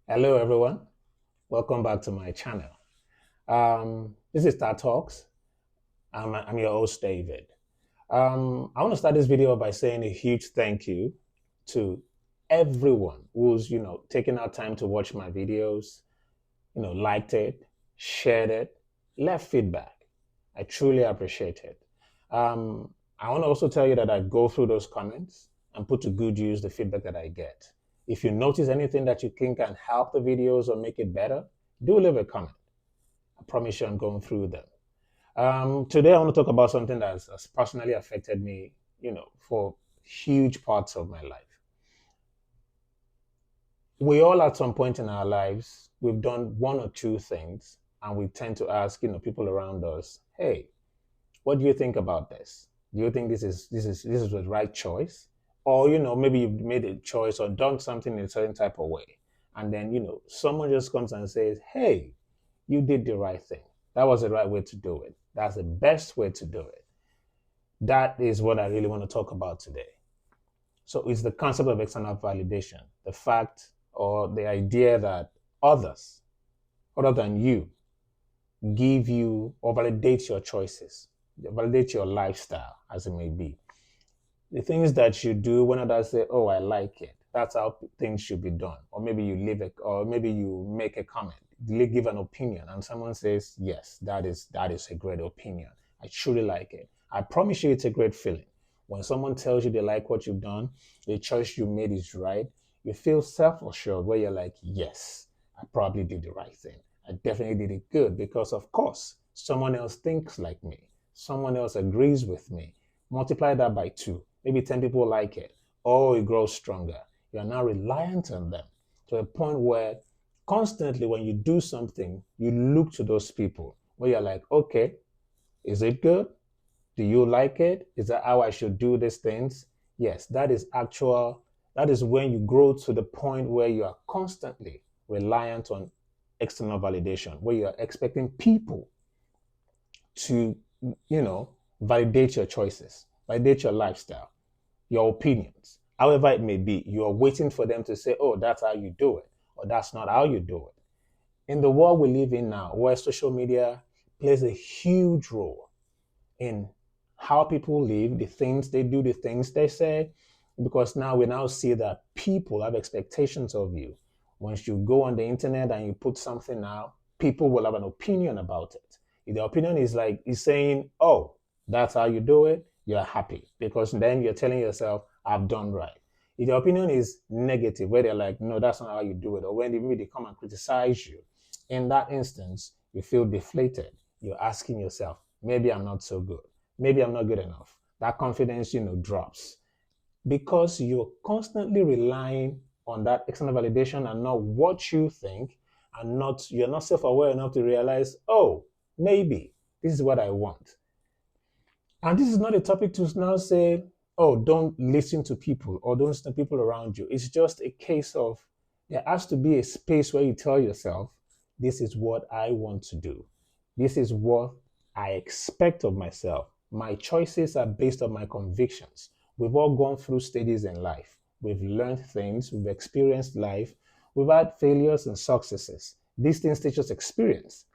Hello, everyone. Welcome back to my channel. This is Star Talks. I'm your host, David. I want to start this video by saying a huge thank you to everyone who's, taking out time to watch my videos, liked it, shared it, left feedback. I truly appreciate it. I want to also tell you that I go through those comments and put to good use the feedback that I get. If you notice anything that you think can help the videos or make it better, do leave a comment. I promise you I'm going through them. Today I want to talk about something that has personally affected me, for huge parts of my life. We all at some point in our lives, we've done one or two things and we tend to ask, people around us, hey, what do you think about this? Do you think this is the right choice? Or maybe you've made a choice or done something in a certain type of way. And then, someone just comes and says, hey, you did the right thing. That was the right way to do it. That's the best way to do it. That is what I really want to talk about today. So it's the concept of external validation, the fact or the idea that others, other than you, give you or validate your choices, validate your lifestyle, as it may be. The things that you do when others say, "Oh, I like it," that's how things should be done. Or maybe you leave it, or maybe you make a comment, give an opinion, and someone says, "Yes, that is a great opinion. I truly like it." I promise you, it's a great feeling when someone tells you they like what you've done, the choice you made is right. You feel self-assured, where you're like, "Yes, I probably did the right thing. I definitely did it good because, of course, someone else thinks like me. Someone else agrees with me. Multiply that by two. Maybe 10 people like it. Oh, it grows stronger. You are now reliant on them to a point where constantly when you do something, you look to those people where you're like, okay, is it good? Do you like it? Is that how I should do these things? Yes, that is when you grow to the point where you are constantly reliant on external validation, where you are expecting people to, validate your choices, validate your lifestyle, your opinions, however it may be. You are waiting for them to say, oh, that's how you do it, or that's not how you do it. In the world we live in now, where social media plays a huge role in how people live, the things they do, the things they say, because now we now see that people have expectations of you. Once you go on the internet and you put something out, people will have an opinion about it. If the opinion is saying, "Oh, that's how you do it," you're happy because then you're telling yourself, "I've done right." If the opinion is negative, where they're like, "No, that's not how you do it," or when they come and criticize you, in that instance, you feel deflated. You're asking yourself, maybe I'm not so good. Maybe I'm not good enough. That confidence, drops because you're constantly relying on that external validation and not what you think, and you're not self-aware enough to realize, oh, maybe this is what I want. And this is not a topic to now say, oh, don't listen to people or don't listen to people around you. It's just a case of there has to be a space where you tell yourself, this is what I want to do. This is what I expect of myself. My choices are based on my convictions. We've all gone through stages in life. We've learned things, we've experienced life, we've had failures and successes. These things teach us experience.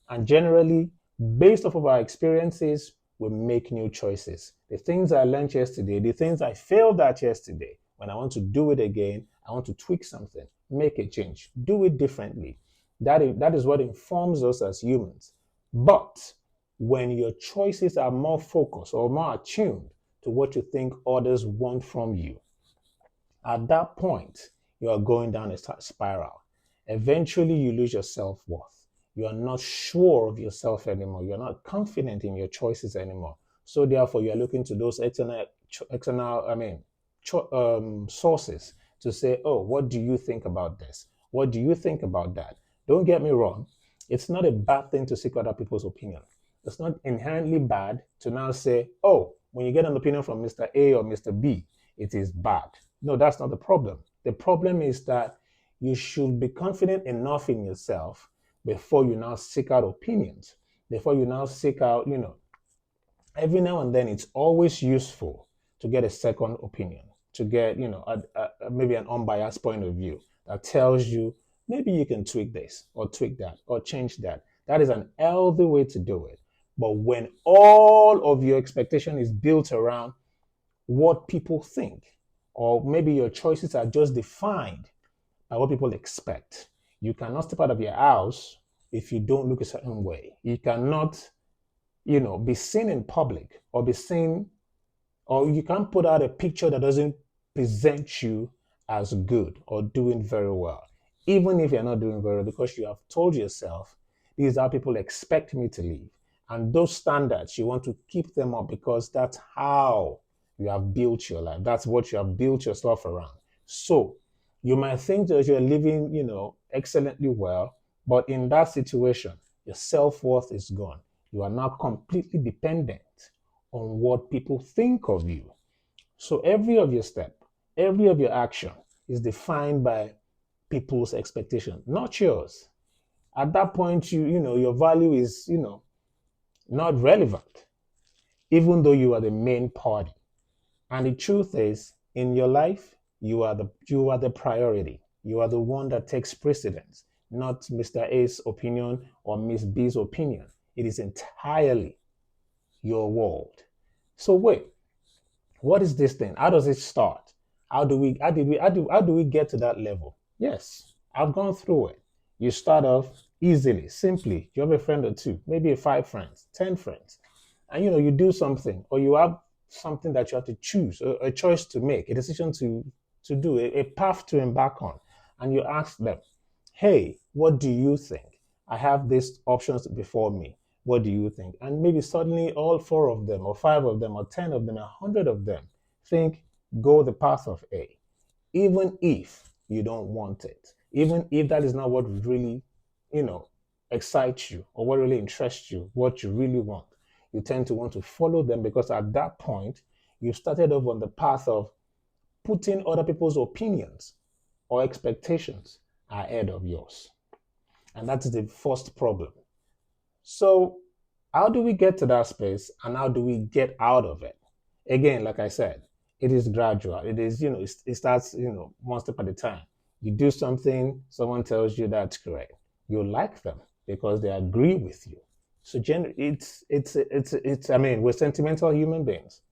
And generally, based off of our experiences, we make new choices. The things I learned yesterday, the things I failed at yesterday, when I want to do it again, I want to tweak something, make a change, do it differently. That is what informs us as humans. But when your choices are more focused or more attuned to what you think others want from you, at that point, you are going down a spiral. Eventually, you lose your self worth. You are not sure of yourself anymore. You're not confident in your choices anymore. So, therefore, you are looking to those sources to say, oh, what do you think about this? What do you think about that? Don't get me wrong. It's not a bad thing to seek other people's opinion. It's not inherently bad to now say, oh, when you get an opinion from Mr. A or Mr. B, it is bad. No, that's not the problem. The problem is that you should be confident enough in yourself before you now seek out opinions, before you now seek out, every now and then it's always useful to get a second opinion, to get, maybe an unbiased point of view that tells you, maybe you can tweak this or tweak that or change that. That is an healthy way to do it. But when all of your expectation is built around what people think, or maybe your choices are just defined by what people expect, you cannot step out of your house if you don't look a certain way. You cannot, be seen in public or be seen, or you can't put out a picture that doesn't present you as good or doing very well, even if you're not doing very well, because you have told yourself, these are people expect me to live. And those standards, you want to keep them up because that's how you have built your life. That's what you have built yourself around. So you might think that you're living, excellently well, but in that situation, your self-worth is gone. You are now completely dependent on what people think of you. So every of your step, every of your action is defined by people's expectation, not yours. At that point, your value is, not relevant, even though you are the main party. And the truth is, in your life, you are the priority. You are the one that takes precedence, not Mr. A's opinion or Miss B's opinion. It is entirely your world. So wait, what is this thing? How does it start? How do we get to that level? Yes, I've gone through it. You start off easily, simply. You have a friend or two, maybe 5 friends, 10 friends, and you do something, or you have something that you have to choose, a choice to make, a decision to do, a path to embark on, and you ask them, "Hey, what do you think? I have these options before me. What do you think?" And maybe suddenly all four of them, or five of them, or 10 of them, 100 of them think, go the path of A, even if you don't want it, even if that is not what really, you know, excites you or what really interests you, what you really want. You tend to want to follow them because at that point, you started off on the path of putting other people's opinions or expectations ahead of yours. And that's the first problem. So, how do we get to that space and how do we get out of it? Again, like I said, it is gradual. It is, it starts, one step at a time. You do something, someone tells you that's correct. You like them because they agree with you. So, I mean, we're sentimental human beings.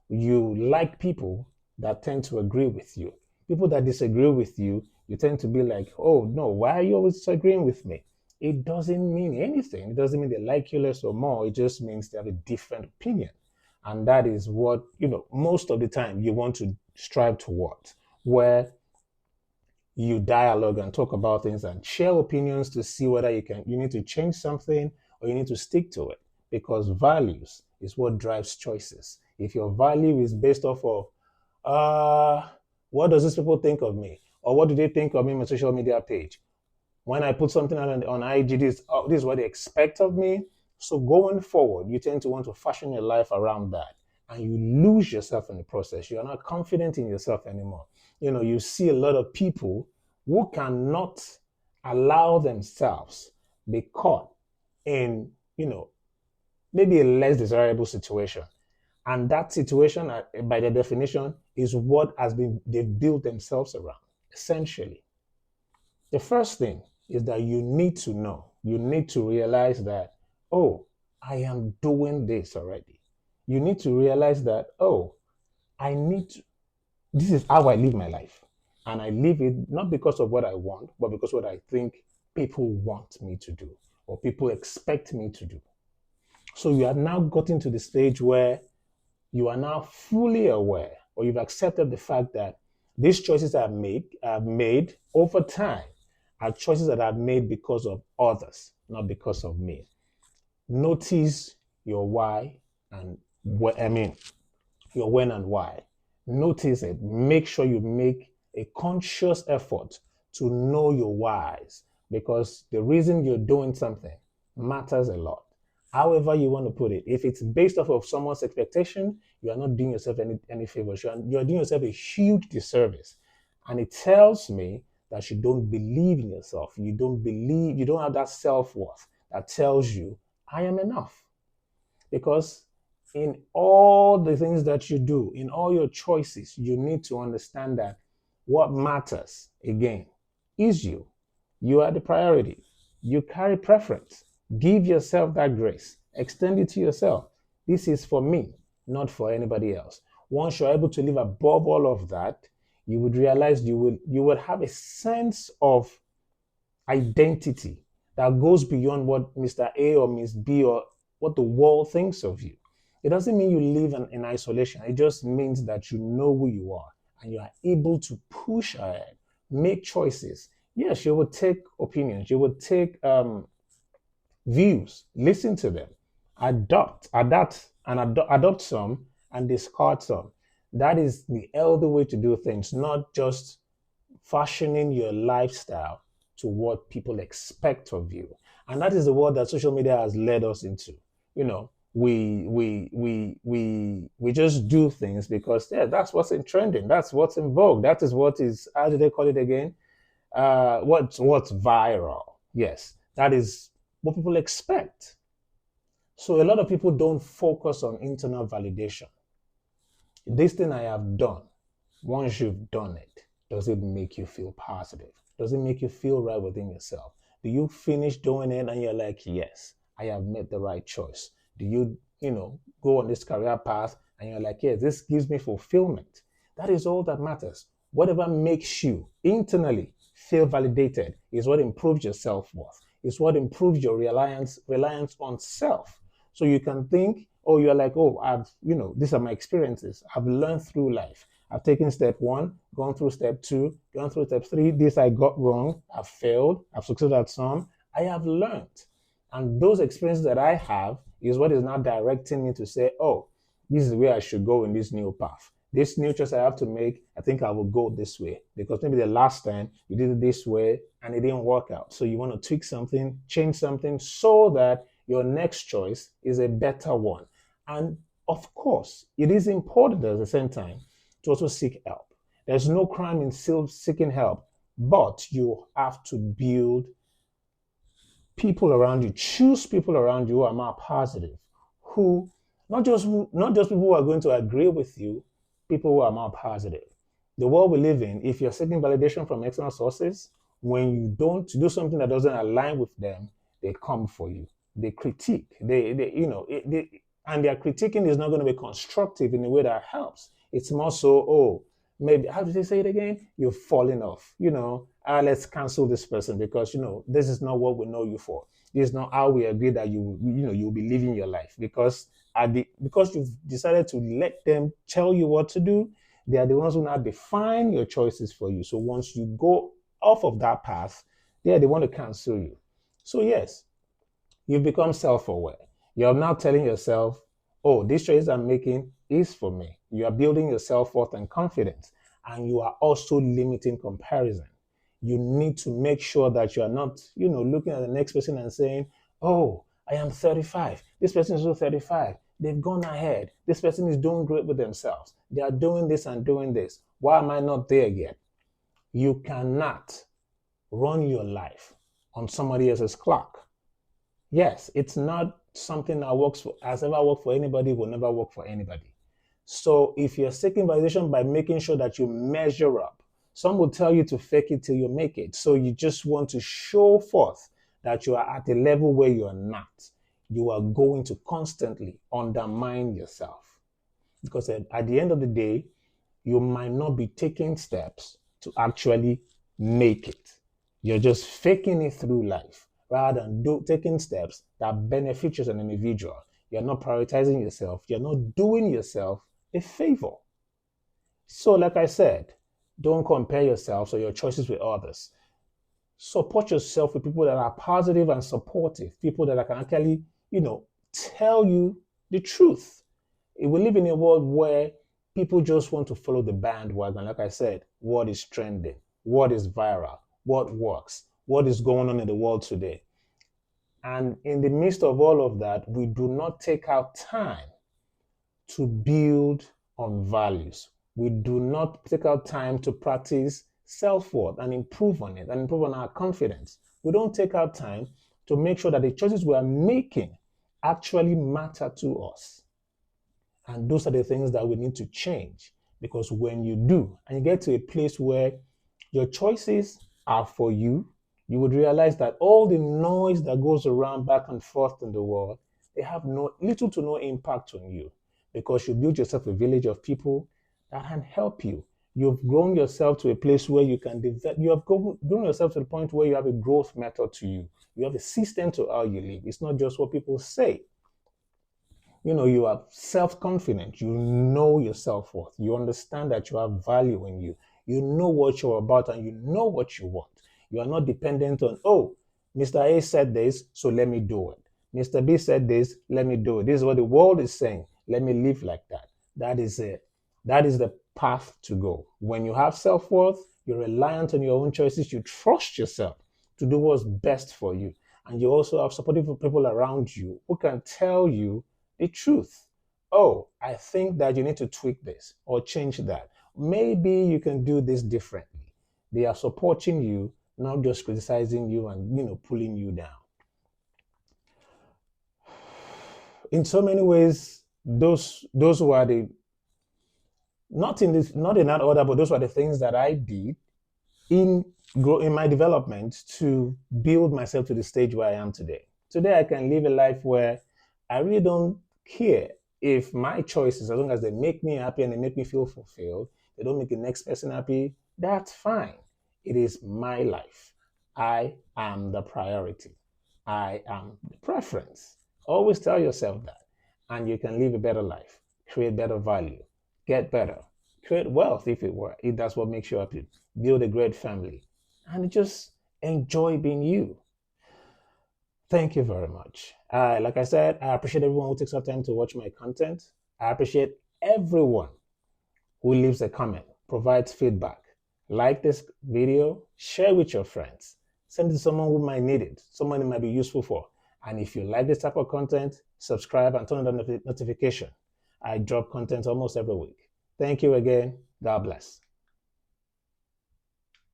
You like people that tend to agree with you. People that disagree with you, you tend to be like, oh no, why are you always disagreeing with me? It doesn't mean anything. It doesn't mean they like you less or more. It just means they have a different opinion. And that is what, most of the time you want to strive towards, where you dialogue and talk about things and share opinions to see whether you need to change something or you need to stick to it, because values is what drives choices. If your value is based off of uh what does these people think of me, or what do they think of me on my social media page, when I put something on IG, this is what they expect of me. So going forward, you tend to want to fashion your life around that, and you lose yourself in the process. You are not confident in yourself anymore. You see a lot of people who cannot allow themselves be caught in, maybe a less desirable situation. And that situation, by the definition, is what they've built themselves around, essentially. The first thing is that you need to realize that, oh, I am doing this already. You need to realize that, oh, this is how I live my life. And I live it not because of what I want, but because of what I think people want me to do or people expect me to do. So you have now gotten to the stage where you are now fully aware, or you've accepted the fact that these choices I've made over time are choices that I've made because of others, not because of me. Notice your why and your when and why. Notice it. Make sure you make a conscious effort to know your whys, because the reason you're doing something matters a lot. However you want to put it, if it's based off of someone's expectation, you are not doing yourself any favors. You are doing yourself a huge disservice. And it tells me that you don't believe in yourself. You don't have that self-worth that tells you, I am enough. Because in all the things that you do, in all your choices, you need to understand that what matters, again, is you, You are the priority. You carry preference. Give yourself that grace. Extend it to yourself. This is for me, not for anybody else. Once you're able to live above all of that, you would realize you would have a sense of identity that goes beyond what Mr. A or Miss B or what the world thinks of you. It doesn't mean you live in isolation. It just means that you know who you are and you are able to push ahead, make choices. Yes, you will take opinions, you will take views, listen to them, adopt some, and discard some. That is the healthy way to do things, not just fashioning your lifestyle to what people expect of you. And that is the world that social media has led us into. You know, we just do things because yeah, that's what's in trending, that's what's in vogue, that is what is, how do they call it again? What's viral. Yes, that is what people expect. So a lot of people don't focus on internal validation. This thing I have done, once you've done it, does it make you feel positive? Does it make you feel right within yourself? Do you finish doing it and you're like, yes, I have made the right choice? Do you go on this career path and you're like, yes, this gives me fulfillment? That is all that matters. Whatever makes you internally feel validated is what improves your self-worth. It's what improves your reliance on self. So you can think, oh, you're like, oh, these are my experiences. I've learned through life. I've taken step one, gone through step two, gone through step three. This I got wrong. I've failed. I've succeeded at some. I have learned. And those experiences that I have is what is now directing me to say, oh, this is where I should go in this new path. This new choice I have to make, I think I will go this way because maybe the last time you did it this way and it didn't work out. So you want to tweak something, change something so that your next choice is a better one. And of course, it is important at the same time to also seek help. There's no crime in still seeking help, but you have to build people around you, choose people around you who are more positive, who not just people who are going to agree with you, people who are more positive. The world we live in, if you're seeking validation from external sources, when you don't do something that doesn't align with them, they come for you. They critique. And their critiquing is not going to be constructive in a way that helps. It's more so, oh, maybe, how did they say it again? You're falling off. Let's cancel this person because this is not what we know you for. This is not how we agree that you'll be living your life because you've decided to let them tell you what to do. They are the ones who now define your choices for you. So once you go off of that path, they want to cancel you. So yes, you've become self-aware. You're now telling yourself, oh, this choice I'm making is for me. You are building your self-worth and confidence, and you are also limiting comparison. You need to make sure that you are not, looking at the next person and saying, oh, I am 35. This person is also 35. They've gone ahead. This person is doing great with themselves. They are doing this and doing this. Why am I not there yet? You cannot run your life on somebody else's clock. Yes, it's not something that has ever worked for anybody, will never work for anybody. So if you're seeking validation by making sure that you measure up, some will tell you to fake it till you make it. So you just want to show forth that you are at a level where you are not. You are going to constantly undermine yourself. Because at the end of the day, you might not be taking steps to actually make it. You're just faking it through life rather than taking steps that benefit you as an individual. You're not prioritizing yourself. You're not doing yourself a favor. So, like I said, don't compare yourself or your choices with others. Support yourself with people that are positive and supportive, people that can actually, tell you the truth. We live in a world where people just want to follow the bandwagon. Like I said, what is trending? What is viral? What works? What is going on in the world today? And in the midst of all of that, we do not take out time to build on values. We do not take out time to practice self-worth and improve on it and improve on our confidence. We don't take out time to make sure that the choices we are making actually matter to us. And those are the things that we need to change, because when you do and you get to a place where your choices are for you, you would realize that all the noise that goes around back and forth in the world, they have little to no impact on you because you build yourself a village of people that can help you. You've grown yourself to a place where you can develop, you have grown yourself to the point where you have a growth method to you. You have a system to how you live. It's not just what people say. You are self-confident. You know your self-worth. You understand that you have value in you. You know what you're about and you know what you want. You are not dependent on, oh, Mr. A said this, so let me do it. Mr. B said this, let me do it. This is what the world is saying. Let me live like that. That is it. That is the path to go. When you have self-worth, you're reliant on your own choices. You trust yourself to do what's best for you. And you also have supportive people around you who can tell you the truth. Oh, I think that you need to tweak this or change that. Maybe you can do this differently. They are supporting you, not just criticizing you and pulling you down. In so many ways, those were the not in that order, but those were the things that I did in my development to build myself to the stage where I am today. Today, I can live a life where I really don't care if my choices, as long as they make me happy and they make me feel fulfilled, they don't make the next person happy, that's fine. It is my life. I am the priority. I am the preference. Always tell yourself that. And you can live a better life, create better value, get better, create wealth if that's what makes you happy, build a great family, and just enjoy being you. Thank you very much. Like I said, I appreciate everyone who takes our time to watch my content. I appreciate everyone who leaves a comment, provides feedback. Like this video, share with your friends, send it to someone who might need it, someone it might be useful for. And if you like this type of content, subscribe and turn on the notification. I drop content almost every week. Thank you again. God bless.